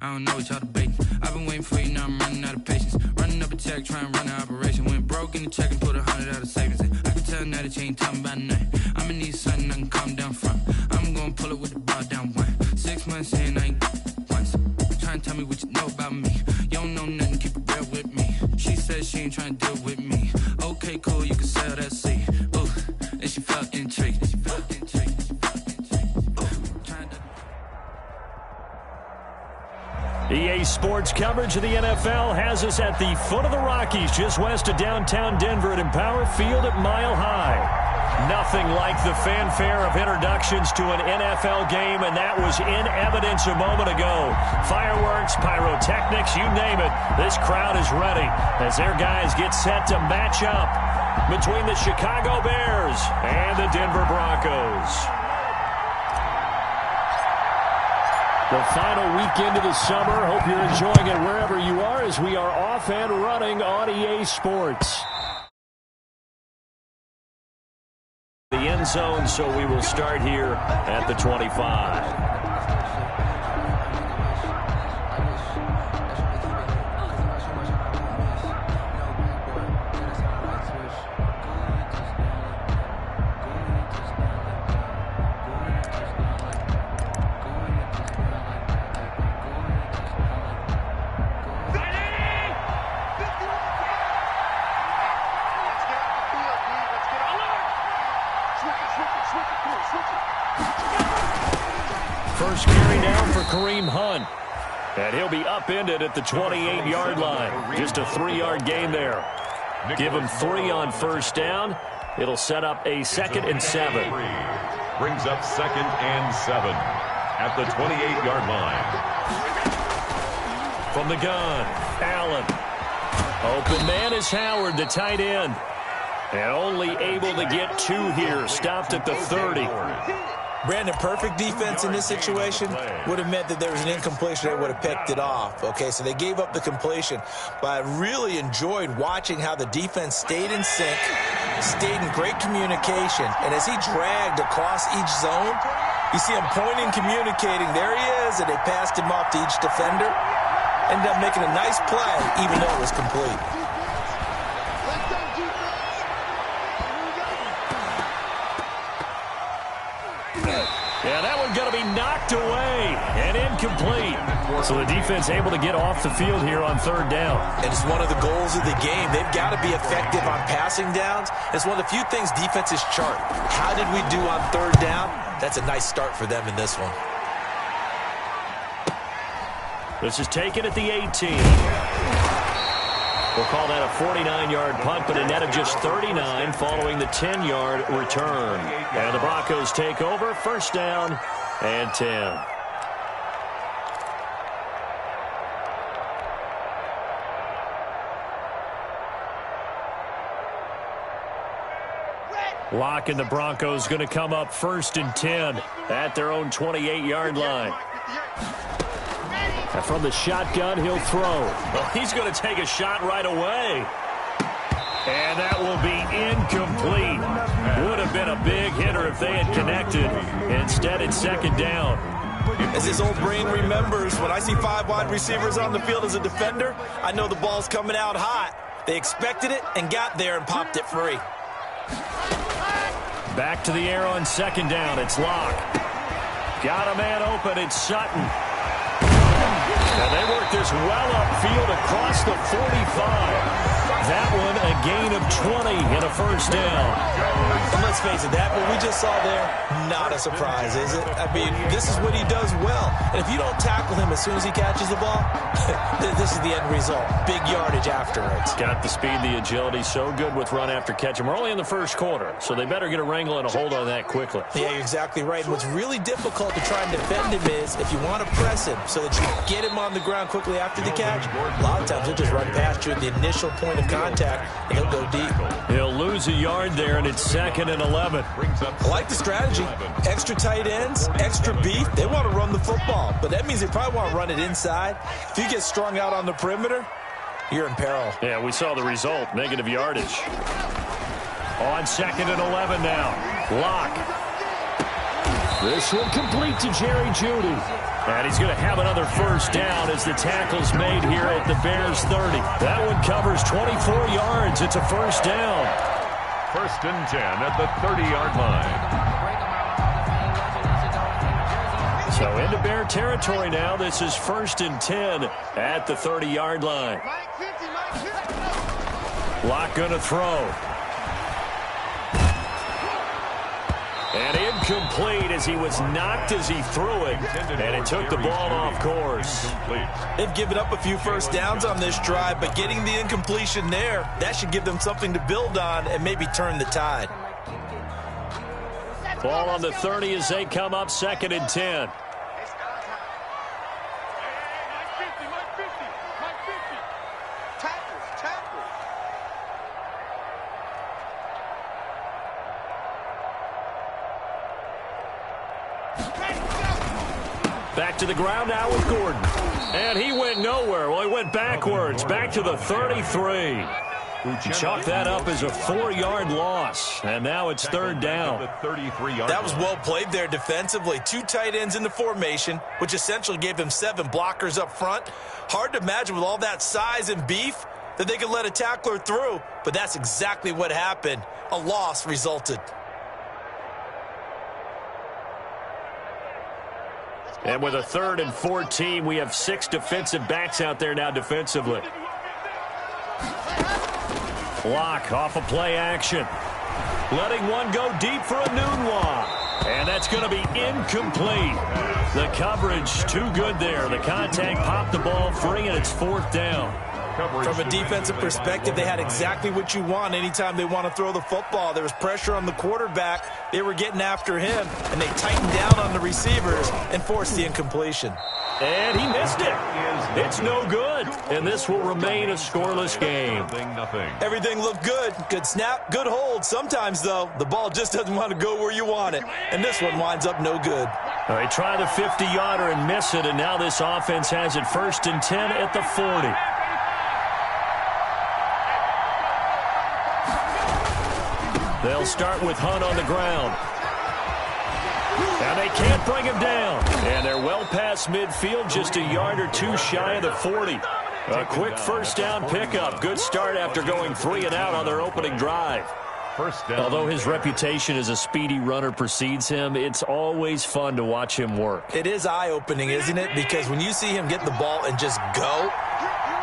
I don't know what y'all debating. I've been waiting for you, now I'm running out of patience. Running up a check, trying to run an operation. Went broke in the check and put 100 out of savings in. I can tell now that you ain't talking about nothing. I'ma need something I can calm down from. I'm gonna pull it with the bar down one. 6 months in, I ain't once. Trying to tell me what you know about me. You don't know nothing, keep it real with me. She said she ain't trying to deal with me. Okay, cool, you can sell that seed. Ooh, and she felt intrigued. EA Sports coverage of the NFL has us at the foot of the Rockies, just west of downtown Denver at Empower Field at Mile High. Nothing like the fanfare of introductions to an NFL game, and that was in evidence a moment ago. Fireworks, pyrotechnics, you name it. This crowd is ready as their guys get set to match up between the Chicago Bears and the Denver Broncos. The final weekend of the summer. Hope you're enjoying it wherever you are as we are off and running on EA Sports. The end zone, so we will start here at the 25. First carry down for Kareem Hunt. And he'll be upended at the 28-yard line. Just a 3-yard gain there. Give him 3 on first down. It'll set up a 2nd and 7. Brings up 2nd and 7 at the 28-yard line. From the gun, Allen. Open man is Howard, the tight end. And only able to get 2 here. Stopped at the 30. Brandon, perfect defense in this situation would have meant that there was an incompletion. They would have picked it off. Okay, so they gave up the completion. But I really enjoyed watching how the defense stayed in sync, stayed in great communication. And as he dragged across each zone, you see him pointing, communicating. There he is, and they passed him off to each defender. Ended up making a nice play, even though it was complete. Yeah, that one's going to be knocked away and incomplete. So the defense able to get off the field here on 3rd down. And it's one of the goals of the game. They've got to be effective on passing downs. It's one of the few things defenses chart. How did we do on 3rd down? That's a nice start for them in this one. This is taken at the 18. We'll call that a 49-yard punt, but a net of just 39 following the 10-yard return. And the Broncos take over, 1st down and 10. Locke and the Broncos going to come up 1st and 10 at their own 28-yard line. And from the shotgun, he'll throw. Well, he's going to take a shot right away. And that will be incomplete. Would have been a big hitter if they had connected. Instead, it's 2nd down. As his old brain remembers, when I see 5 wide receivers on the field as a defender, I know the ball's coming out hot. They expected it and got there and popped it free. Back to the air on 2nd down. It's Locke. Got a man open. It's Sutton. And they work this well upfield across the 45. That one a gain of 20 and a 1st down. And let's face it, that what we just saw there, not a surprise, is it? I mean, this is what he does well. And if you don't tackle him as soon as he catches the ball, this is the end result. Big yardage afterwards. Got the speed, the agility, so good with run after catch. And we're only in the 1st quarter, so they better get a wrangle and a hold on that quickly. Yeah, you're exactly right. And what's really difficult to try and defend him is if you want to press him so that you get him on the ground quickly after the catch, a lot of times he'll just run past you at the initial point of contact, and he'll go deep. He'll lose a yard there, and it's 2nd and 11. I like the strategy. Extra tight ends, extra beef. They want to run the football, but that means they probably want to run it inside. If you get strung out on the perimeter, you're in peril. Yeah, we saw the result, negative yardage. On 2nd and 11 now. Locke. This will complete to Jerry Jeudy. And he's going to have another first down as the tackle's made here at the Bears 30. That one covers 24 yards. It's a first down. First and 10 at the 30-yard line. So into Bear territory now. This is first and 10 at the 30-yard line. Lock going to throw. And incomplete as he was knocked as he threw it. And it took the ball off course. They've given up a few first downs on this drive, but getting the incompletion there, that should give them something to build on and maybe turn the tide. Ball on the 30 as they come up second and 10. Back to the ground now with Gordon. And he went nowhere. Well, he went backwards. Back to the 33. He chalked that up as a 4-yard loss. And now it's third down. That was well played there defensively. 2 tight ends in the formation, which essentially gave them 7 blockers up front. Hard to imagine with all that size and beef that they could let a tackler through. But that's exactly what happened. A loss resulted. And with a 3rd and 14, we have 6 defensive backs out there now defensively. Block off of play action. Letting one go deep for a Nunwa. And that's going to be incomplete. The coverage too good there. The contact popped the ball free, and it's 4th down. From a defensive perspective, they had exactly what you want anytime they want to throw the football. There was pressure on the quarterback. They were getting after him, and they tightened down on the receivers and forced the incompletion. And he missed it. It's no good. And this will remain a scoreless game. Everything looked good. Good snap, good hold. Sometimes, though, the ball just doesn't want to go where you want it. And this one winds up no good. They try the 50-yarder and miss it, and now this offense has it first and 10 at the 40. They'll start with Hunt on the ground. And they can't bring him down. And they're well past midfield, just a yard or 2 shy of the 40. A quick first down pickup. Good start after going 3 and out on their opening drive. Although his reputation as a speedy runner precedes him, it's always fun to watch him work. It is eye-opening, isn't it? Because when you see him get the ball and just go,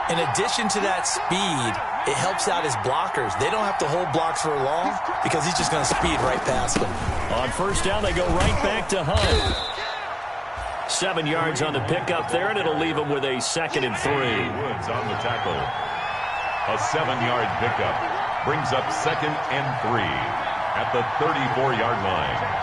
in addition to that speed, it helps out his blockers. They don't have to hold blocks for long because he's just going to speed right past them. On first down, they go right back to Hunt. 7 yards on the pickup there, and it'll leave him with a 2nd and 3. Woods on the tackle. A 7-yard pickup brings up 2nd and 3 at the 34-yard line.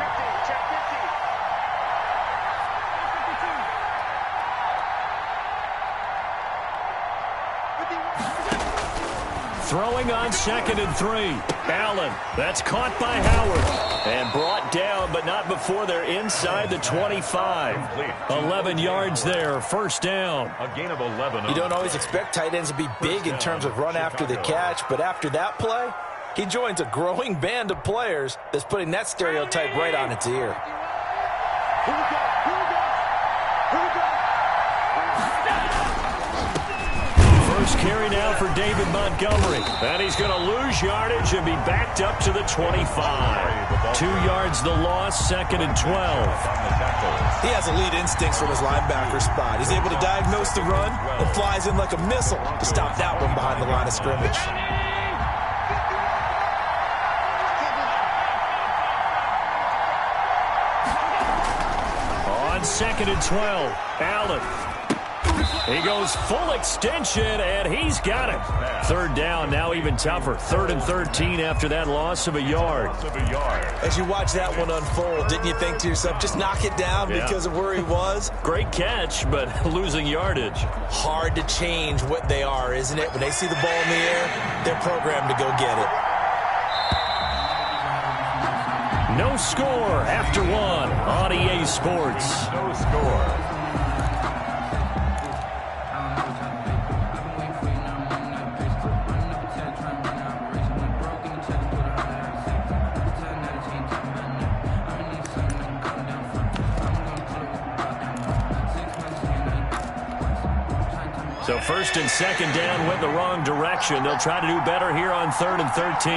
Throwing on 2nd and 3. Allen, that's caught by Howard. And brought down, but not before they're inside the 25. 11 yards there, first down. A gain of 11. You don't always expect tight ends to be big in terms of run after the catch, but after that play, he joins a growing band of players that's putting that stereotype right on its ear. First carry now for David Montgomery. And he's going to lose yardage and be backed up to the 25. 2 yards the loss, 2nd and 12. He has elite instincts from his linebacker spot. He's able to diagnose the run and flies in like a missile to stop that one behind the line of scrimmage. On 2nd and 12, Allen. He goes full extension, and he's got it. 3rd down, now even tougher. 3rd and 13 after that loss of a yard. As you watch that one unfold, didn't you think to yourself, just knock it down because of where he was? Great catch, but losing yardage. Hard to change what they are, isn't it? When they see the ball in the air, they're programmed to go get it. No score after 1 on EA Sports. No score. So first and second down went the wrong direction. They'll try to do better here on 3rd and 13.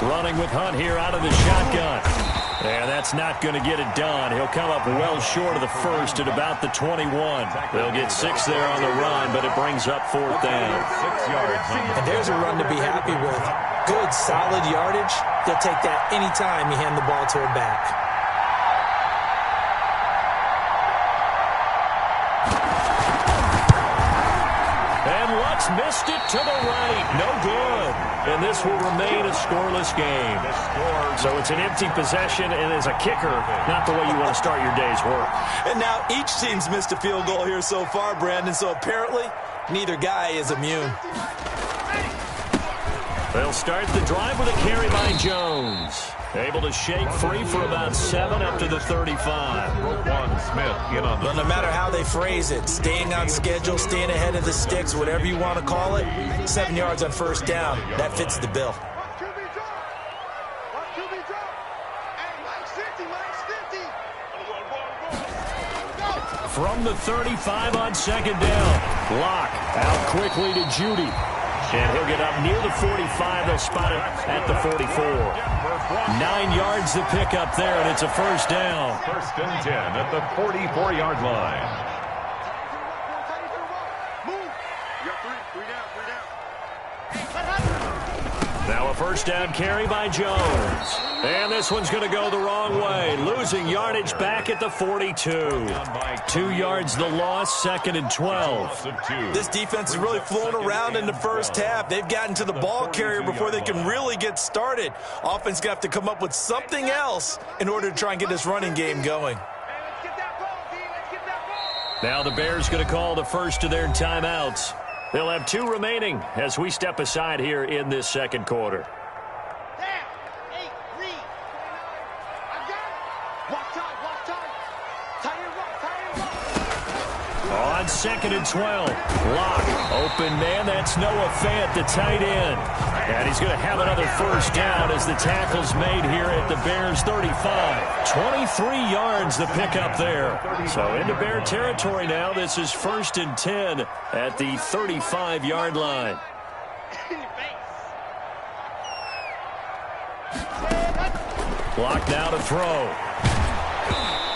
Running with Hunt here out of the shotgun. And that's not going to get it done. He'll come up well short of the first at about the 21. They'll get 6 there on the run, but it brings up 4th down. 6 yards. And there's a run to be happy with. Good, solid yardage. They'll take that anytime you hand the ball to a back. Missed it to the right. No good. And this will remain a scoreless game. So it's an empty possession, and as a kicker, not the way you want to start your day's work. And now each team's missed a field goal here so far, Brandon, so apparently neither guy is immune. They'll start the drive with a carry by Jones. Able to shake free for about 7 up to the 35. Smith in on Well, no matter how they phrase it, staying on schedule, staying ahead of the sticks, whatever you want to call it, 7 yards on first down, that fits the bill. From the 35 on second down. Lock out quickly to Judy. And he'll get up near the 45. They'll spot it at the 44. 9 yards to pick up there, and it's a first down. 1st and 10 at the 44-yard line. Now a first down carry by Jones. And this one's going to go the wrong way. Losing yardage back at the 42. 2 yards the loss, 2nd and 12. This defense has really flown around in the first half. They've gotten to the ball carrier before they can really get started. Offense going to have to come up with something else in order to try and get this running game going. Now the Bears going to call the first of their timeouts. They'll have 2 remaining as we step aside here in this second quarter. On 2nd and 12, Lock, open man, that's Noah Fant, the tight end. And he's going to have another first down as the tackle's made here at the Bears' 35. 23 yards the pickup there. So into Bear territory now. This is 1st and 10 at the 35-yard line. Lock now to throw.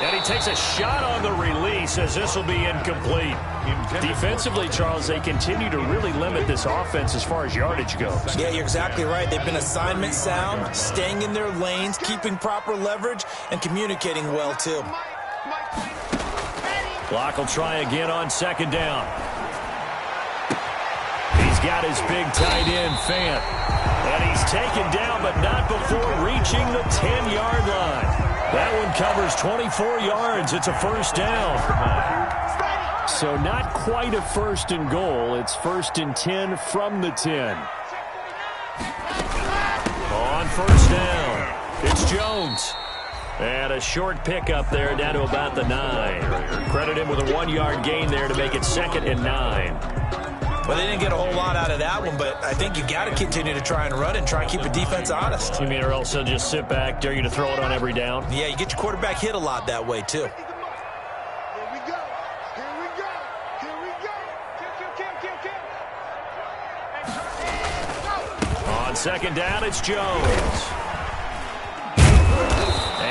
And he takes a shot on the release as this will be incomplete. Defensively, Charles, they continue to really limit this offense as far as yardage goes. Yeah, you're exactly right. They've been assignment sound, staying in their lanes, keeping proper leverage, and communicating well, too. Clock will try again on second down. He's got his big tight end, Fant. And he's taken down, but not before reaching the 10-yard line. That one covers 24 yards. It's a first down. So not quite a 1st and goal. It's 1st and 10 from the 10. On first down, it's Jones. And a short pickup there down to about the 9. Credit him with a 1-yard gain there to make it 2nd and 9. Well, they didn't get a whole lot out of that one, but I think you got to continue to try and run and try and keep the defense honest. You mean, or else they'll just sit back, dare you to throw it on every down? Yeah, you get your quarterback hit a lot that way, too. On second down, it's Jones.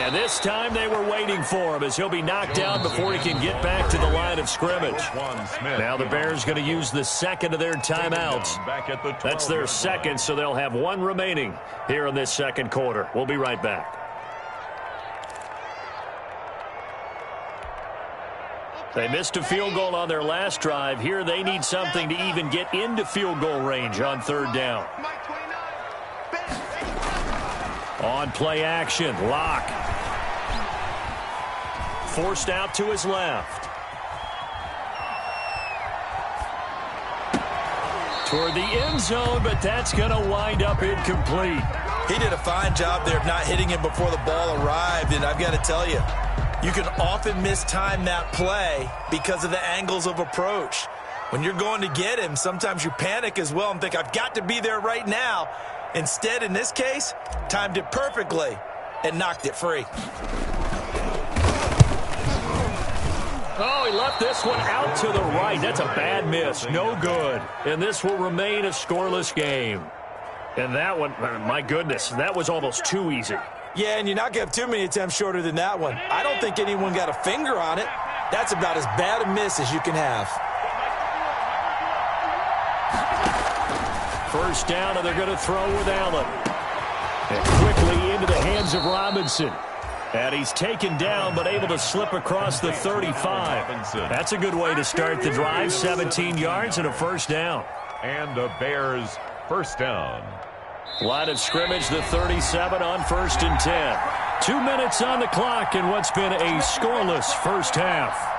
And this time they were waiting for him as he'll be knocked down before he can get back to the line of scrimmage. Now the Bears going to use the 2nd of their timeouts. That's their 2nd, so they'll have 1 remaining here in this second quarter. We'll be right back. They missed a field goal on their last drive. Here they need something to even get into field goal range on 3rd down. On play action, Lock. Forced out to his left. Toward the end zone, but that's going to wind up incomplete. He did a fine job there of not hitting him before the ball arrived, and I've got to tell you, you can often mistime that play because of the angles of approach. When you're going to get him, sometimes you panic as well and think, I've got to be there right now. Instead, in this case, timed it perfectly and knocked it free. Oh, he left this one out to the right. That's a bad miss. No good. And this will remain a scoreless game. And that one, my goodness, that was almost too easy. Yeah, and you're not going to have too many attempts shorter than that one. I don't think anyone got a finger on it. That's about as bad a miss as you can have. First down, and they're going to throw with Allen. And quickly into the hands of Robinson. And he's taken down, but able to slip across the 35. That's a good way to start the drive. 17 yards and a first down. And the Bears first down. Line of scrimmage, the 37 on 1st and 10. 2 minutes on the clock in what's been a scoreless first half.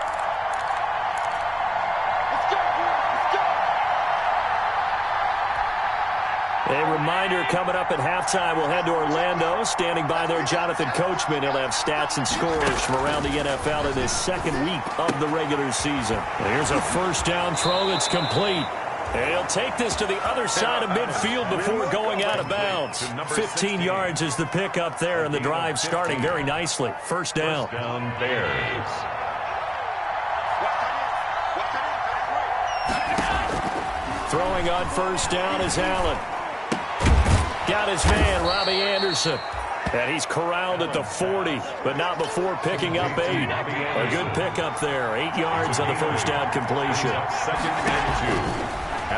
A reminder coming up at halftime, we'll head to Orlando. Standing by there, Jonathan Coachman. He'll have stats and scores from around the NFL in his second week of the regular season. Here's a first down throw that's complete. And he'll take this to the other side of midfield before going out of bounds. 15 yards is the pickup there, and the drive starting very nicely. First down. First down, Bears. Throwing on first down is Allen. Got his man, Robbie Anderson. And he's corralled at the 40, but not before picking up 8. A good pickup there. 8 yards on the first down completion. Second and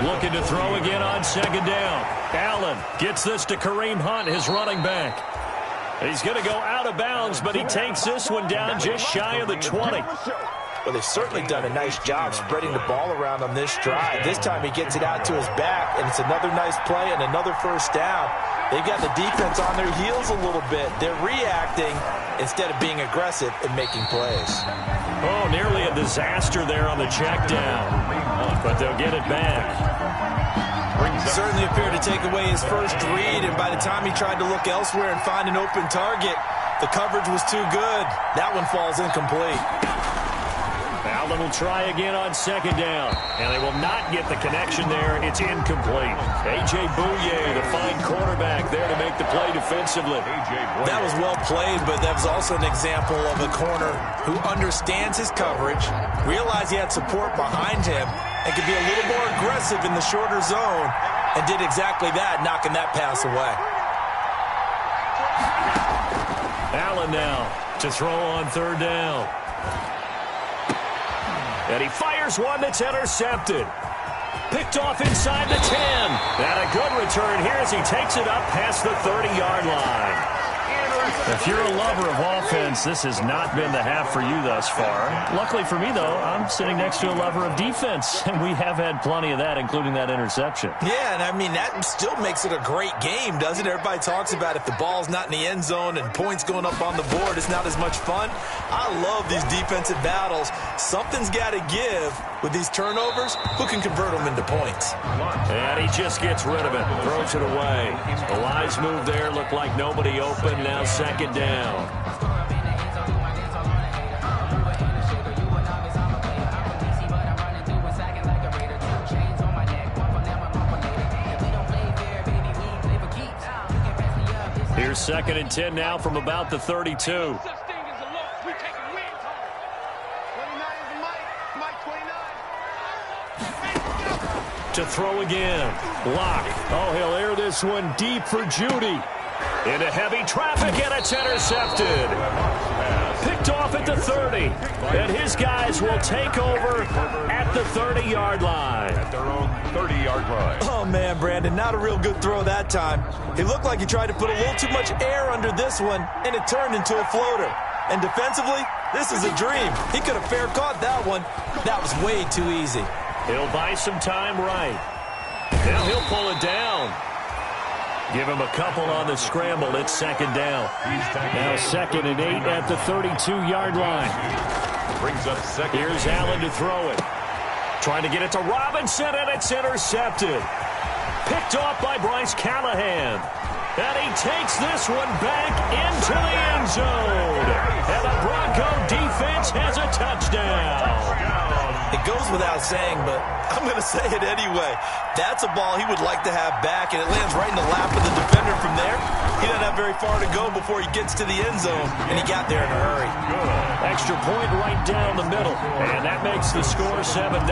2. Looking to throw again on second down. Allen gets this to Kareem Hunt, his running back. He's going to go out of bounds, but he takes this one down just shy of the 20. Well, they've certainly done a nice job spreading the ball around on this drive. This time he gets it out to his back, and it's another nice play and another first down. They've got the defense on their heels a little bit. They're reacting instead of being aggressive and making plays. Oh, nearly a disaster there on the check down, but they'll get it back. Certainly appeared to take away his first read, and by the time he tried to look elsewhere and find an open target, the coverage was too good. That one falls incomplete. Allen will try again on second down, and they will not get the connection there. It's incomplete. A.J. Bouye, the fine quarterback, there to make the play defensively. That was well played, but that was also an example of a corner who understands his coverage, realized he had support behind him, and could be a little more aggressive in the shorter zone, and did exactly that, knocking that pass away. Allen now to throw on third down. And he fires one that's intercepted. Picked off inside the 10. And a good return here as he takes it up past the 30-yard line. If you're a lover of offense, this has not been the half for you thus far. Luckily for me, though, I'm sitting next to a lover of defense, and we have had plenty of that, including that interception. Yeah, and I mean, that still makes it a great game, doesn't it? Everybody talks about if the ball's not in the end zone and points going up on the board, it's not as much fun. I love these defensive battles. Something's got to give with these turnovers. Who can convert them into points? And he just gets rid of it, throws it away. The wise move there, looked like nobody open. Now second down. Here's second and 10 now from about the 32. To throw again. Lock. Oh, he'll air this one deep for Judy. Into heavy traffic, and it's intercepted. Picked off at the 30. And his guys will take over at the 30-yard line. At their own 30-yard line. Oh, man, Brandon, not a real good throw that time. He looked like he tried to put a little too much air under this one, and it turned into a floater. And defensively, this is a dream. He could have fair caught that one. That was way too easy. He'll buy some time right. Now he'll pull it down. Give him a couple on the scramble. It's second down. Now second and 8 at the 32-yard line. Brings up second. Here's Allen to throw it. Trying to get it to Robinson, and it's intercepted. Picked off by Bryce Callahan. And he takes this one back into the end zone. And the Bronco defense has a touchdown. It goes without saying, but I'm going to say it anyway. That's a ball he would like to have back, and it lands right in the lap of the defender from there. He doesn't have very far to go before he gets to the end zone, and he got there in a hurry. Good. Extra point right down the middle, and that makes the score 7-0.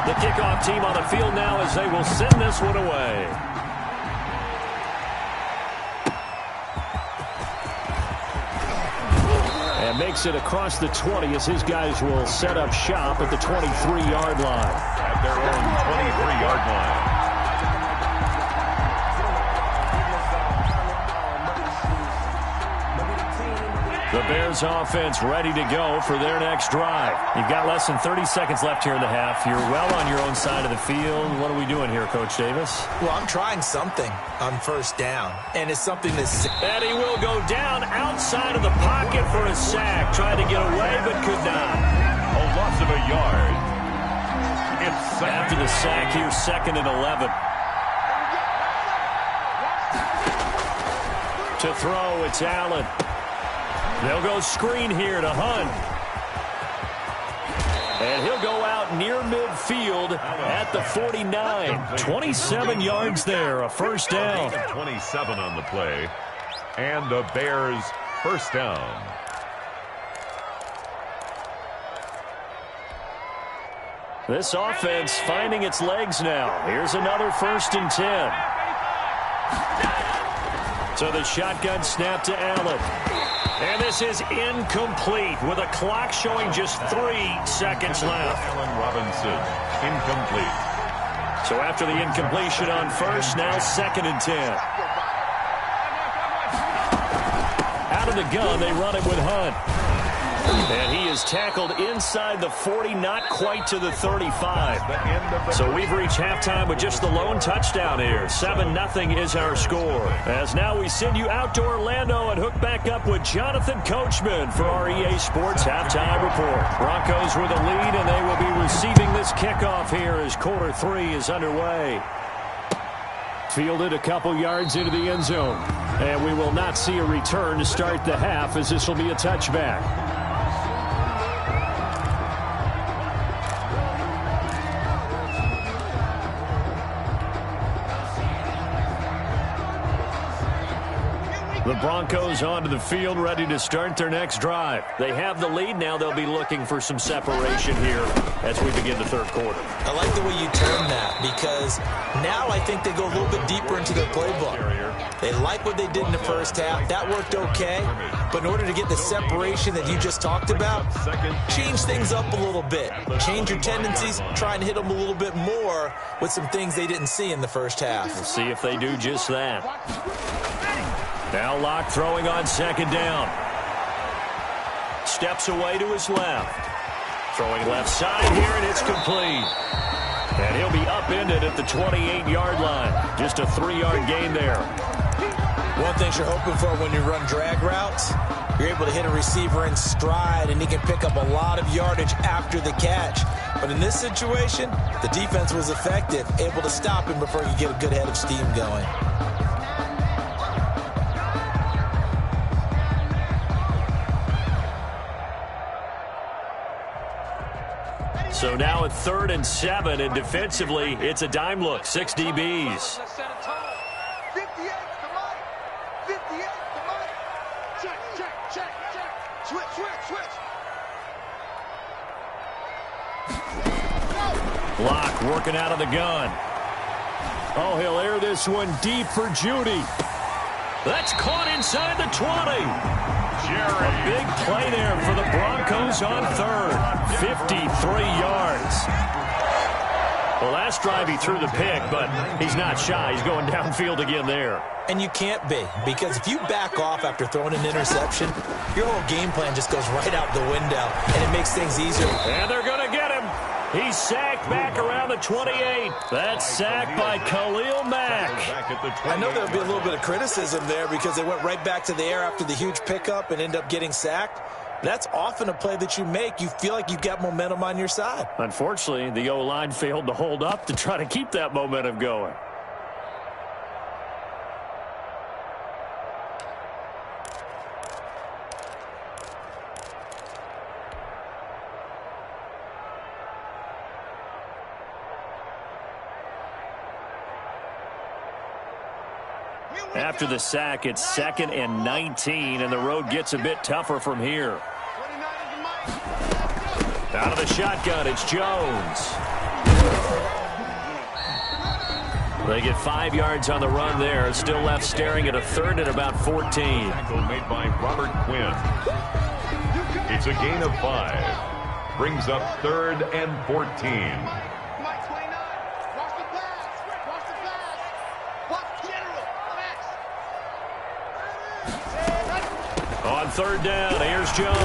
The kickoff team on the field now as they will send this one away. And makes it across the 20 as his guys will set up shop at the 23-yard line. At their own 23-yard line. The Bears offense ready to go for their next drive. You've got less than 30 seconds left here in the half. You're well on your own side of the field. What are we doing here, Coach Davis? Well, I'm trying something on first down, and it's something that's... And he will go down outside of the pocket for a sack. Tried to get away, but could not. A loss of a yard. It's after the sack here, 2nd and 11. To throw, it's Allen. They'll go screen here to Hunt. And he'll go out near midfield at the 49. 27 yards there, a first down. 27 on the play. And the Bears first down. This offense finding its legs now. Here's another 1st and 10. So the shotgun snap to Allen. And this is incomplete with a clock showing just 3 seconds left. Allen Robinson, incomplete. So after the incompletion on first, now 2nd and 10. Out of the gun, they run it with Hunt. And he is tackled inside the 40, not quite to the 35. So we've reached halftime with just the lone touchdown here. 7-0 is our score. As now we send you out to Orlando and hook back up with Jonathan Coachman for our EA Sports Halftime Report. Broncos with a lead, and they will be receiving this kickoff here as quarter 3 is underway. Fielded a couple yards into the end zone. And we will not see a return to start the half as this will be a touchback. The Broncos onto the field, ready to start their next drive. They have the lead. Now they'll be looking for some separation here as we begin the third quarter. I like the way you term that, because now I think they go a little bit deeper into their playbook. They like what they did in the first half. That worked okay. But in order to get the separation that you just talked about, change things up a little bit. Change your tendencies, try and hit them a little bit more with some things they didn't see in the first half. We'll see if they do just that. Now Locke throwing on 2nd down. Steps away to his left. Throwing left side here, and it's complete. And he'll be upended at the 28-yard line. Just a 3-yard gain there. One thing you're hoping for when you run drag routes, you're able to hit a receiver in stride, and he can pick up a lot of yardage after the catch. But in this situation, the defense was effective, able to stop him before he could get a good head of steam going. So now at 3rd and 7, and defensively, it's a dime look. 6 DBs. Locke working out of the gun. Oh, he'll air this one deep for Judy. That's caught inside the 20. A big play there for the Broncos on 3rd. 53 yards. Well, last drive he threw the pick, but he's not shy. He's going downfield again there. And you can't be, because if you back off after throwing an interception, your whole game plan just goes right out the window, and it makes things easier. And they're going to get him. He's sacked back around the 28. That's sacked by Khalil Mack. I know there'll be a little bit of criticism there because they went right back to the air after the huge pickup and end up getting sacked. That's often a play that you make. You feel like you've got momentum on your side. Unfortunately, the O-line failed to hold up to try to keep that momentum going. After the sack, it's 2nd and 19, and the road gets a bit tougher from here. Out of the shotgun, it's Jones. They get 5 yards on the run there. Still left staring at a 3rd and about 14. Tackle made by Robert Quinn. It's a gain of 5. Brings up 3rd and 14. On 3rd down, here's Jones.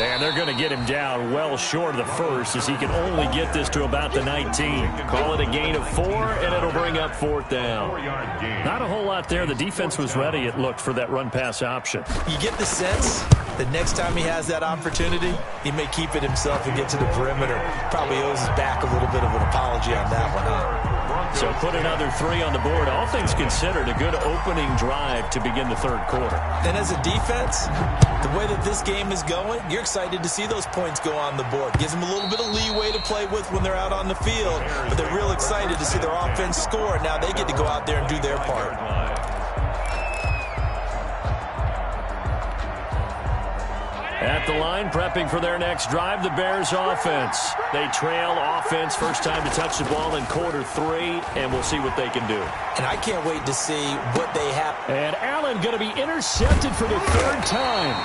And they're going to get him down well short of the first as he can only get this to about the 19. Call it a gain of 4, and it'll bring up 4th down. Not a whole lot there. The defense was ready, it looked, for that run-pass option. You get the sense that next time he has that opportunity, he may keep it himself and get to the perimeter. Probably owes his back a little bit of an apology on that one, huh? So put another 3 on the board. All things considered, a good opening drive to begin the 3rd quarter. And as a defense, the way that this game is going, you're excited to see those points go on the board. Gives them a little bit of leeway to play with when they're out on the field, but they're real excited to see their offense score. Now they get to go out there and do their part. At the line, prepping for their next drive, the Bears offense. They trail offense, first time to touch the ball in quarter 3, and we'll see what they can do. And I can't wait to see what they have. And Allen going to be intercepted for the 3rd time.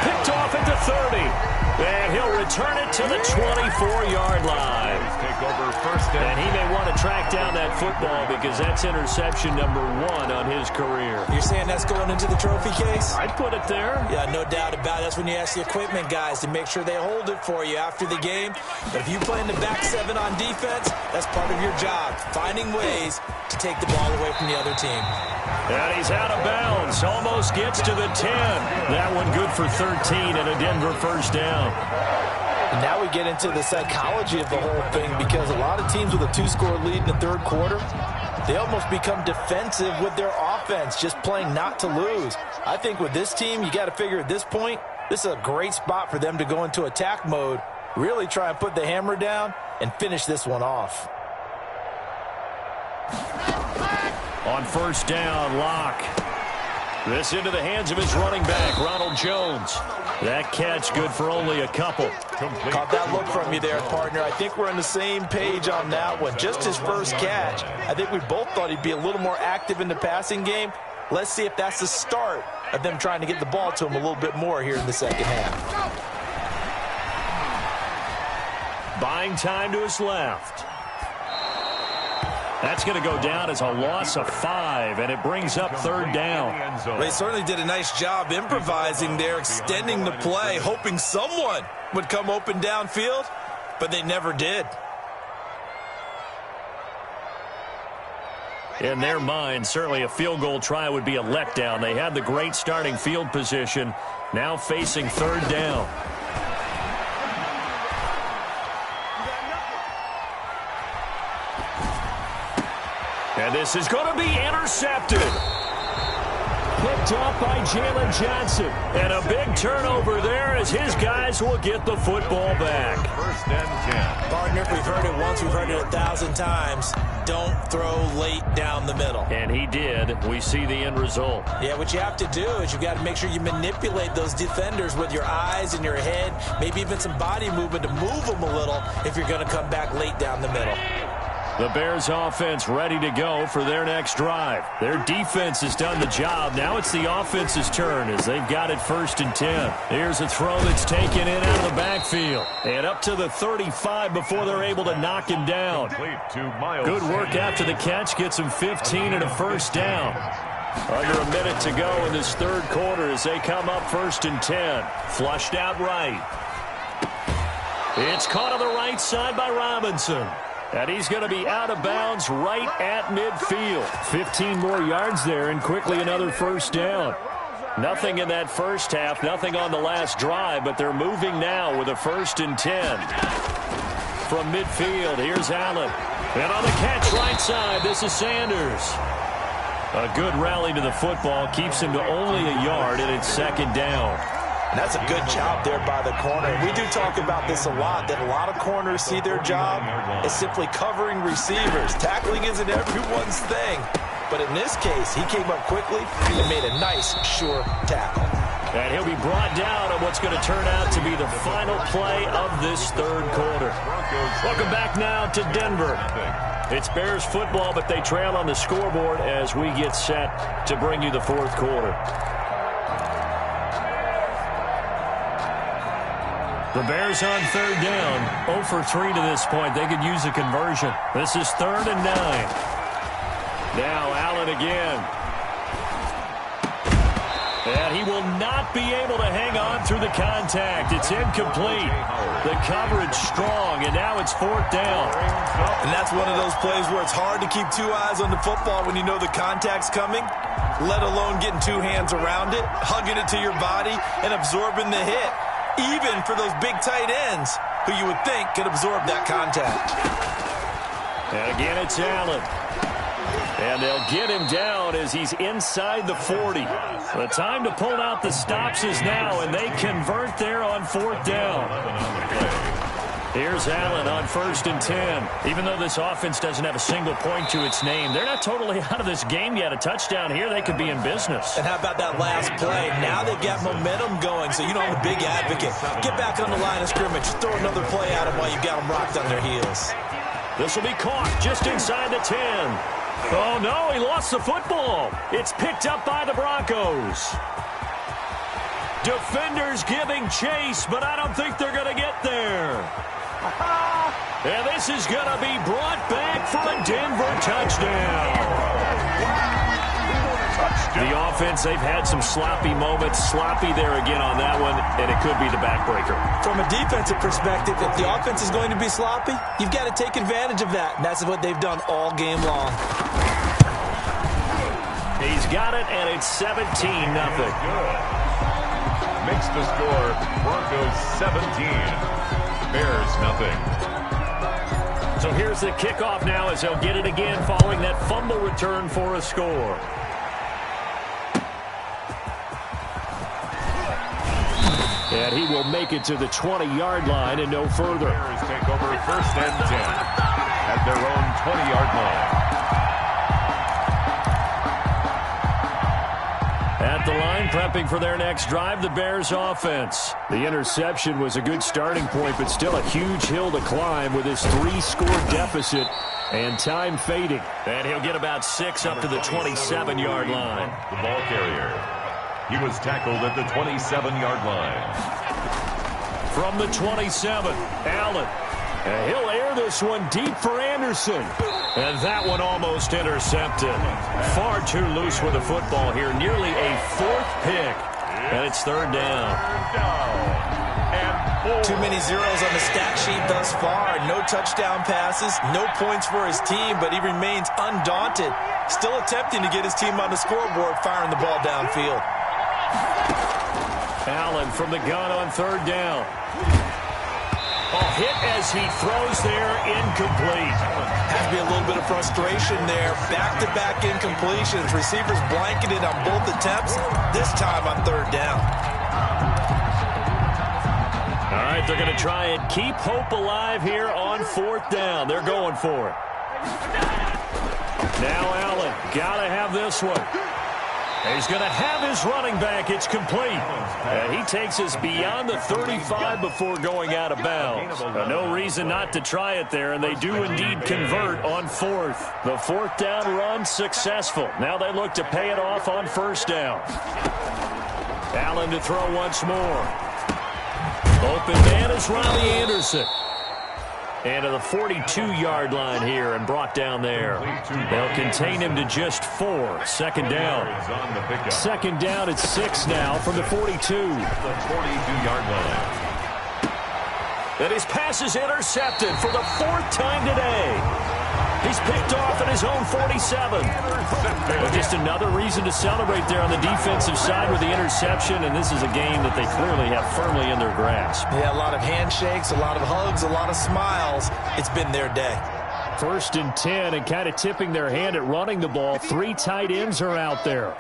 Picked off at the 30. And he'll return it to the 24-yard line. Take over 1st and he may want to track down that football because that's interception number 1 on his career. You're saying that's going into the trophy case? I'd put it there. Yeah, no doubt about it. That's when you ask the equipment guys to make sure they hold it for you after the game. But if you play in the back 7 on defense, that's part of your job, finding ways to take the ball away from the other team. And he's out of bounds. Almost gets to the 10. That one good for 13 and a Denver first down. And now we get into the psychology of the whole thing because a lot of teams with a 2-score lead in the 3rd quarter, they almost become defensive with their offense, just playing not to lose. I think with this team, you got to figure at this point, this is a great spot for them to go into attack mode, really try and put the hammer down and finish this one off. On 1st down, Locke. This into the hands of his running back, Ronald Jones. That catch good for only a couple. Caught that look from you there, partner. I think we're on the same page on that one. Just his first catch. I think we both thought he'd be a little more active in the passing game. Let's see if that's the start of them trying to get the ball to him a little bit more here in the second half. Buying time to his left. That's going to go down as a loss of 5, and it brings up 3rd down. Well, they certainly did a nice job improvising there, extending the play, hoping someone would come open downfield, but they never did. In their mind, certainly a field goal try would be a letdown. They had the great starting field position, now facing 3rd down. And this is going to be intercepted. Picked up by Jalen Johnson. And a big turnover there as his guys will get the football back. 1st and 10. Partner, we've heard it once, we've heard it 1,000 times. Don't throw late down the middle. And he did. We see the end result. Yeah, what you have to do is you've got to make sure you manipulate those defenders with your eyes and your head, maybe even some body movement to move them a little if you're going to come back late down the middle. The Bears offense ready to go for their next drive. Their defense has done the job. Now it's the offense's turn as they've got it 1st and 10. Here's a throw that's taken in out of the backfield. And up to the 35 before they're able to knock him down. Good work after the catch. Gets him 15 and a 1st down. Under a minute to go in this 3rd quarter as they come up 1st and 10. Flushed out right. It's caught on the right side by Robinson. And he's going to be out of bounds right at midfield. 15 more yards there and quickly another 1st down. Nothing in that first half, nothing on the last drive, but they're moving now with a 1st and 10. From midfield, here's Allen. And on the catch right side, this is Sanders. A good rally to the football, keeps him to only a yard, and it's 2nd down. And that's a good job there by the corner. We do talk about this a lot, that a lot of corners see their job as simply covering receivers. Tackling isn't everyone's thing. but in this case, he came up quickly and made a nice, sure tackle. And he'll be brought down on what's going to turn out to be the final play of this third quarter. Welcome back now to Denver. It's Bears football, but they trail on the scoreboard as we get set to bring you the fourth quarter. The Bears on third down, 0 for 3 to this point. They could use a conversion. This is 3rd and 9. Now Allen again. And he will not be able to hang on through the contact. It's incomplete. The coverage strong, and now it's 4th down. And that's one of those plays where it's hard to keep two eyes on the football when you know the contact's coming, let alone getting two hands around it, hugging it to your body, and absorbing the hit. Even for those big tight ends who you would think could absorb that contact. And again, it's Allen. And they'll get him down as he's inside the 40. The time to pull out the stops is now, and they convert there on 4th down. Here's Allen on 1st and 10. Even though this offense doesn't have a single point to its name, they're not totally out of this game yet. A touchdown here, they could be in business. And how about that last play? Now they've got momentum going, so you know I'm a big advocate. Get back on the line of scrimmage. Throw another play at them while you've got them rocked on their heels. This will be caught just inside the 10. Oh, no, he lost the football. It's picked up by the Broncos. Defenders giving chase, but I don't think they're going to get there. And this is going to be brought back for a Denver touchdown. The offense, they've had some sloppy moments. Sloppy there again on that one, and it could be the backbreaker. From a defensive perspective, if the offense is going to be sloppy, you've got to take advantage of that, and that's what they've done all game long. He's got it, and it's 17-0. Makes the score Broncos 17, Bears nothing. So here's the kickoff now as they'll get it again following that fumble return for a score. And he will make it to the 20-yard line and no further. Bears take over 1st and 10 at their own 20-yard line. At the line, prepping for their next drive, the Bears offense. The interception was a good starting point, but still a huge hill to climb with his 3-score deficit and time fading. And he'll get about 6 up to the 27-yard line. The ball carrier. He was tackled at the 27-yard line. From the 27, Allen. And he'll air this one deep for Anderson. And that one almost intercepted. Far too loose with the football here. Nearly a 4th pick. And it's 3rd down. Too many zeros on the stat sheet thus far. No touchdown passes, no points for his team, but he remains undaunted. Still attempting to get his team on the scoreboard, firing the ball downfield. Allen from the gun on 3rd down. A hit as he throws there, incomplete. Has to be a little bit of frustration there. Back-to-back incompletions. Receivers blanketed on both attempts, this time on 3rd down. All right, they're going to try and keep hope alive here on 4th down. They're going for it. Now Allen, got to have this one. He's going to have his running back. It's complete. And he takes us beyond the 35 before going out of bounds. No reason not to try it there, and they do indeed convert on 4th. The 4th down run successful. Now they look to pay it off on 1st down. Allen to throw once more. Open man is Robbie Anderson. And to the 42-yard line here and brought down there. They'll contain him to just 4. 2nd down. 2nd down at 6 now from the 42. The 42-yard line. And his pass is intercepted for the 4th time today. He's picked off at his own 47. Well, just another reason to celebrate there on the defensive side with the interception, and this is a game that they clearly have firmly in their grasp. Yeah, a lot of handshakes, a lot of hugs, a lot of smiles. It's been their day. 1st and 10, and kind of tipping their hand at running the ball. 3 tight ends are out there.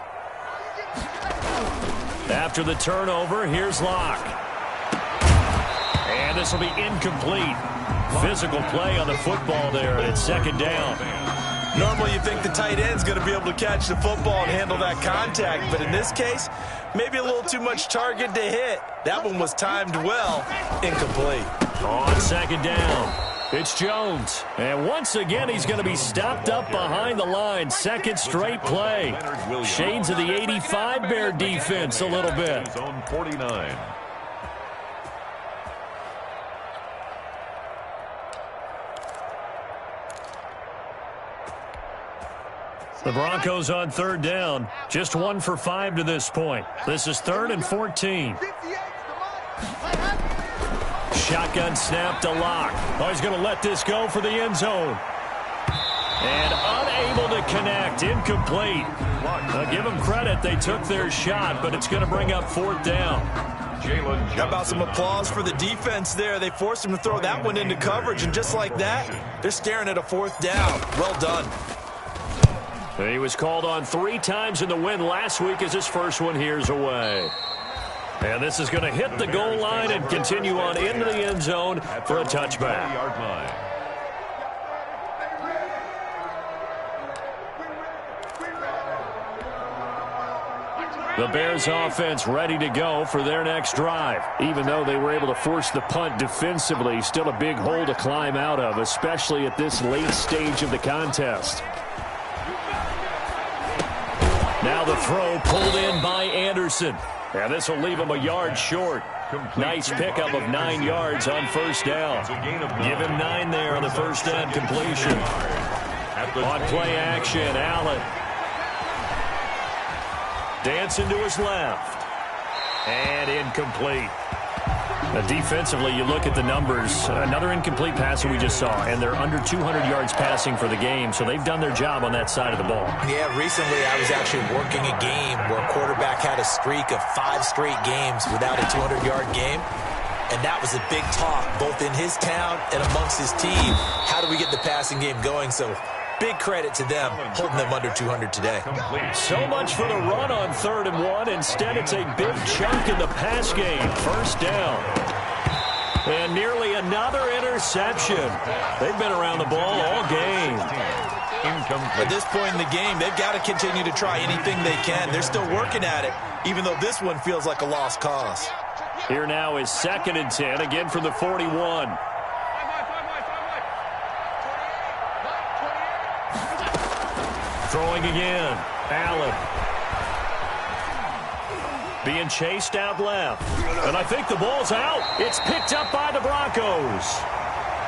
After the turnover, here's Locke. And this will be incomplete. Physical play on the football there, and it's 2nd down. Normally you think the tight end's going to be able to catch the football and handle that contact, but in this case, maybe a little too much target to hit. That one was timed well, incomplete. On second down, it's Jones. And once again, he's going to be stopped up behind the line. Second straight play. Shades of the 85 Bear defense a little bit. Zone 49. The Broncos on third down. Just 1 for 5 to this point. This is 3rd and 14. Shotgun snap to Lock. Oh, he's going to let this go for the end zone. And unable to connect. Incomplete. Now, give them credit. They took their shot, but it's going to bring up 4th down. How about some applause for the defense there? They forced him to throw that one into coverage, and just like that, they're staring at a 4th down. Well done. He was called on 3 times in the win last week as his first one here's away. And this is going to hit the goal line and continue on into the end zone for a touchback. The Bears offense ready to go for their next drive. Even though they were able to force the punt defensively, still a big hole to climb out of, especially at this late stage of the contest. Now the throw pulled in by Anderson. And this will leave him a yard short. Nice pickup of 9 yards on first down. Give him 9 there on the first down completion. On play action, Allen. Dancing to his left. And incomplete. Now, defensively, you look at the numbers. Another incomplete pass that we just saw, and they're under 200 yards passing for the game, so they've done their job on that side of the ball. Yeah, recently I was actually working a game where a quarterback had a streak of 5 straight games without a 200-yard game, and that was a big talk, both in his town and amongst his team. How do we get the passing game going? So big credit to them, holding them under 200 today. So much for the run on 3rd and 1. Instead, it's a big chunk in the pass game. First down. And nearly another interception. They've been around the ball all game. At this point in the game, they've got to continue to try anything they can. They're still working at it, even though this one feels like a lost cause. Here now is 2nd and 10, again from the 41. Throwing again. Allen. Being chased out left. And I think the ball's out. It's picked up by the Broncos.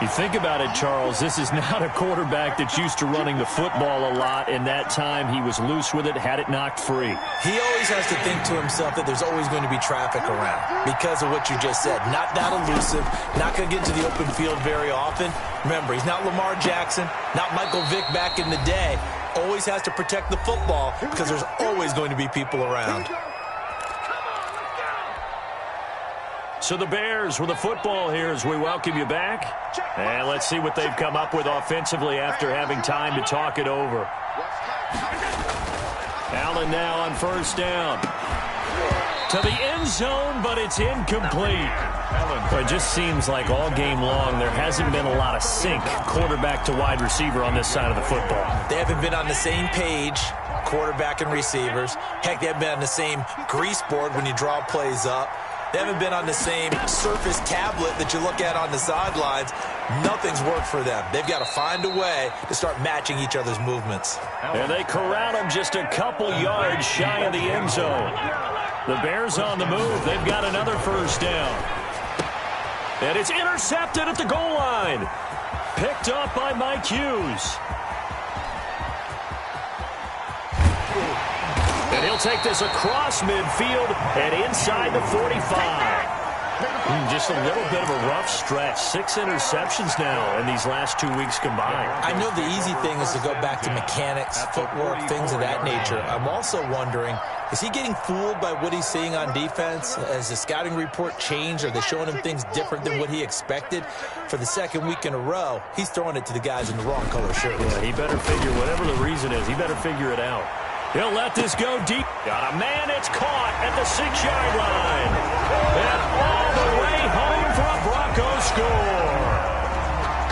You think about it, Charles, this is not a quarterback that's used to running the football a lot. In that time, he was loose with it, had it knocked free. He always has to think to himself that there's always going to be traffic around because of what you just said. Not that elusive, not going to get to the open field very often. Remember, he's not Lamar Jackson, not Michael Vick back in the day. Always has to protect the football because there's always going to be people around. So the Bears with the football here as we welcome you back. And let's see what they've come up with offensively after having time to talk it over. Allen now on first down. To the end zone, but it's incomplete. Well, it just seems like all game long there hasn't been a lot of sync quarterback to wide receiver on this side of the football. They haven't been on the same page, quarterback and receivers. Heck, they haven't been on the same grease board when you draw plays up. They haven't been on the same Surface tablet that you look at on the sidelines. Nothing's worked for them. They've got to find a way to start matching each other's movements. And they corral them just a couple yards shy of the end zone. The Bears on the move. They've got another first down. And it's intercepted at the goal line. Picked up by Mike Hughes. And he'll take this across midfield and inside the 45. Just a little bit of a rough stretch. 6 interceptions now in these last 2 weeks combined. I know the easy thing is to go back to mechanics, footwork, things of that nature. I'm also wondering, is he getting fooled by what he's seeing on defense? Has the scouting report changed? Are they showing him things different than what he expected? For the second week in a row, he's throwing it to the guys in the wrong color shirts. Yeah, he better figure, whatever the reason is, he better figure it out. He'll let this go deep. Got a man, it's caught at the 6-yard line. And all the way home for a Broncos score.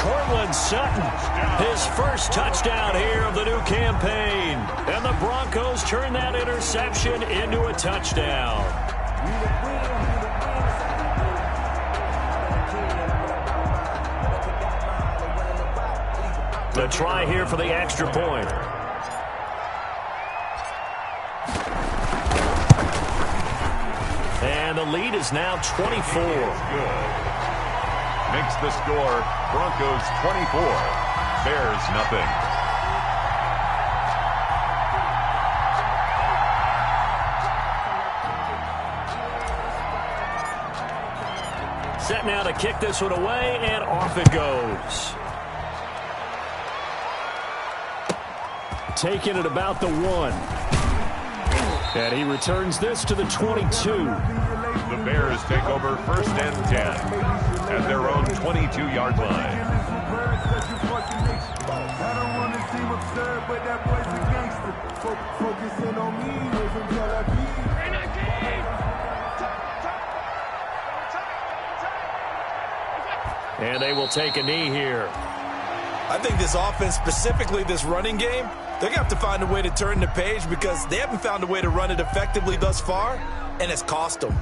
Cortland Sutton, his first touchdown here of the new campaign. And the Broncos turn that interception into a touchdown. The try here for the extra point. And the lead is now 24. Good. Makes the score Broncos 24, Bears nothing. Set now to kick this one away, and off it goes. Taking it about the 1. And he returns this to the 22. The Bears take over 1st and 10 at their own 22-yard line. And they will take a knee here. I think this offense, specifically this running game, they're going to have to find a way to turn the page because they haven't found a way to run it effectively thus far, and it's cost them.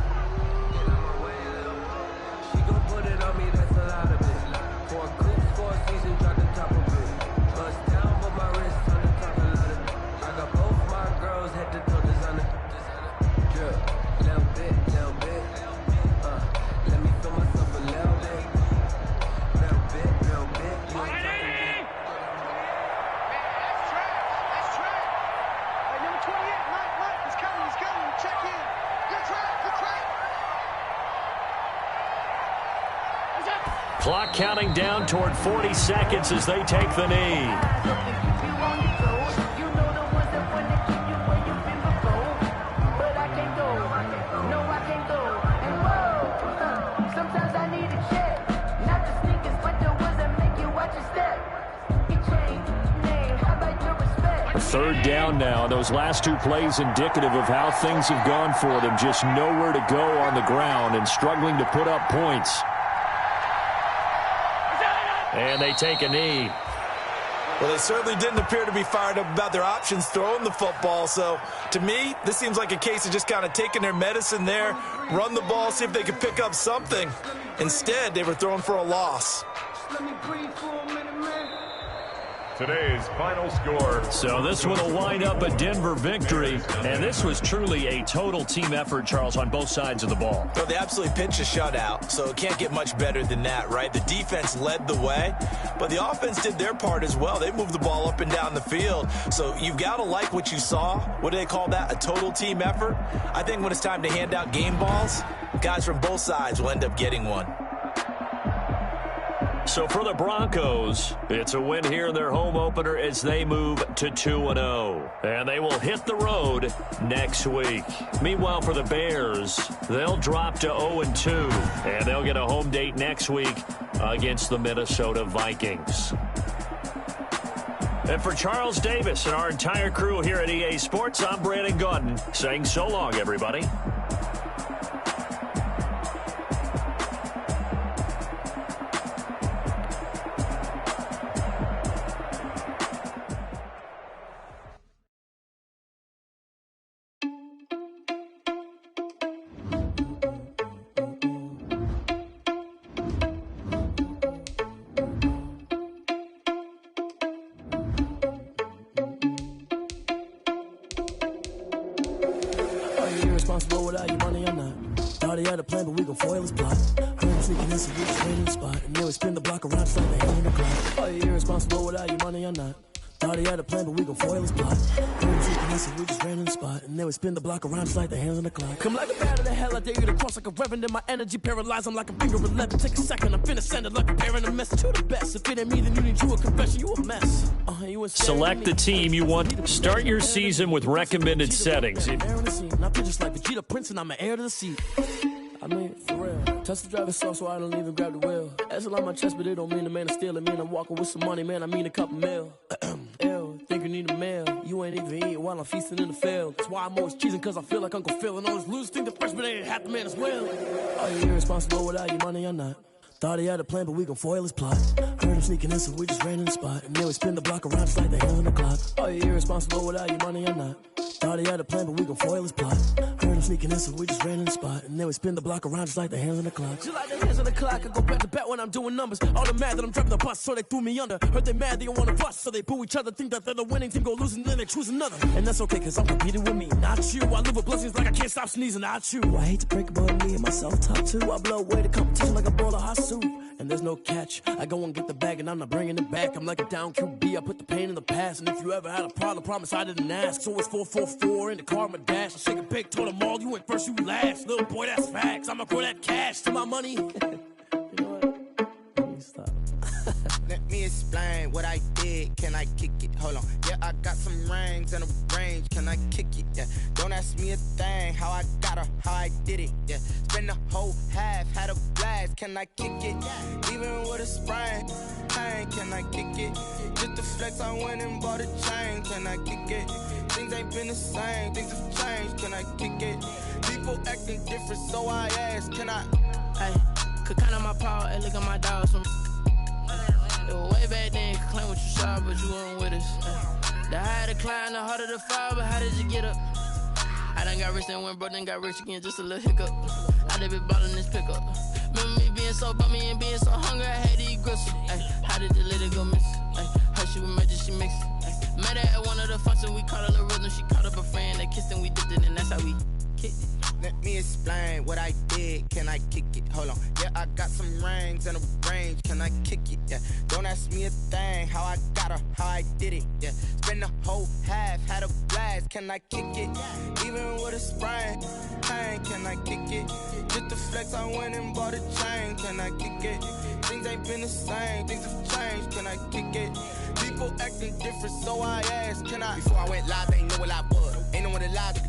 Clock counting down toward 40 seconds as they take the knee. Third down now. Those last two plays indicative of how things have gone for them. Just nowhere to go on the ground and struggling to put up points. And they take a knee. Well, they certainly didn't appear to be fired up about their options throwing the football. So, to me, this seems like a case of just kind of taking their medicine there, run the ball, see if they could pick up something. Instead, they were throwing for a loss. Today's final score. So this one will wind up a Denver victory. And this was truly a total team effort, Charles, on both sides of the ball. Well, they absolutely pitched a shutout, so it can't get much better than that, right? The defense led the way, but the offense did their part as well. They moved the ball up and down the field. So you've got to like what you saw. What do they call that? A total team effort? I think when it's time to hand out game balls, guys from both sides will end up getting one. So for the Broncos, it's a win here in their home opener as they move to 2-0. And they will hit the road next week. Meanwhile, for the Bears, they'll drop to 0-2. And they'll get a home date next week against the Minnesota Vikings. And for Charles Davis and our entire crew here at EA Sports, I'm Brandon Gaudin saying so long, everybody. Responsible without your money or not. Thought he had a plan, but we gon' foil his plot. Heard him sneaking in, so we just waiting in the spot. And then we spin the block around, it's like the hand in the clock. Are you irresponsible without your money or not? Thought he had a plan, but we gon' foil his plot. Heard him sneaking in, so we just ran in the spot. And then we spin the block around, it's like the hands on the clock. Come like a bat of the hell, I dare you to cross like a reverend. In my energy paralyzed, I'm like a finger 11. Take a second, I'm finna send it like a bearing a message to the best. If it ain't me, then you need you a confession, you a mess. Select the team you want. Start your season with recommended settings. Not just like Vegeta Prince, and I'm an heir to the seat. I mean, for real. Touch the driver's soft, so I don't even grab the wheel. That's on my chest, but it don't mean the man is stealing. Mean I'm walking with some money, man. I mean a couple mil. Ew, think you need a meal. You ain't even eating while I'm feasting in the field. That's why I'm always cheesing, cause I feel like Uncle Phil. And all this losers think the freshman ain't half the man as well. Are you irresponsible without your money or not? Thought he had a plan, but we gon' foil his plot. Heard him sneaking in, so we just ran in the spot. And then we spin the block around just like the hand on the clock. Are you irresponsible without your money or not? Thought he had a plan, but we gon' foil his plot. Heard him sneaking in, so we just ran in the spot. And then we spin the block around just like the hands on the clock. Just like the hands on the clock, I go back to back when I'm doing numbers. All the mad that I'm driving the bus, so they threw me under. Heard they mad, they don't wanna bust, so they boo each other. Think that they're the winning team, go losing, then they choose another. And that's okay, cause I'm competing with me, not you. I live with blessings like I can't stop sneezing, not you. I hate to break it, but me and myself top two. I blow away the competition like a bowl of hot soup. And there's no catch. I go and get the bag and I'm not bringing it back. I'm like a down QB, I put the pain in the past. And if you ever had a problem, promise I didn't ask. So it's 4-4-4 in the car, my dash. I shake a big, told them all, you went first, you last. Little boy, that's facts. I'ma grow that cash to my money. You know what? Let me stop. Let me explain what I did. Can I kick it? Hold on. Yeah, I got some rings and a range. Can I kick it? Yeah. Don't ask me a thing. How I got her, how I did it. Yeah. Spend the whole half, had a blast. Can I kick it? Even with a sprain. Pain, can I kick it? Just to flex, I went and bought a chain. Can I kick it? Things ain't been the same. Things have changed. Can I kick it? People acting different, so I ask. Can I? Hey, could count on my power and look at my dogs from. Way back then, could claim what you saw, but you weren't with us. The higher the climb, the harder the fall, but how did you get up? I done got rich and went broke, then got rich again, just a little hiccup. I done been ballin' this pickup. Remember me being so bummy and being so hungry, I had to eat gristle. How did the lady go miss? Her she was magic, she mixed. Met her at one of the functions, we caught her rhythm, she caught up a friend, they kissed and we dipped it, and that's how we kicked it. Let me explain what I did. Can I kick it? Hold on. Yeah, I got some rings and a range. Can I kick it? Yeah. Don't ask me a thing. How I got her, how I did it. Yeah. Spend the whole half, had a blast. Can I kick it? Even with a sprain. Pain, can I kick it? Just to flex, I went and bought a chain. Can I kick it? Things ain't been the same. Things have changed. Can I kick it? People acting different, so I asked. Can I? Before I went live, they ain't know what I was. Ain't no one alive.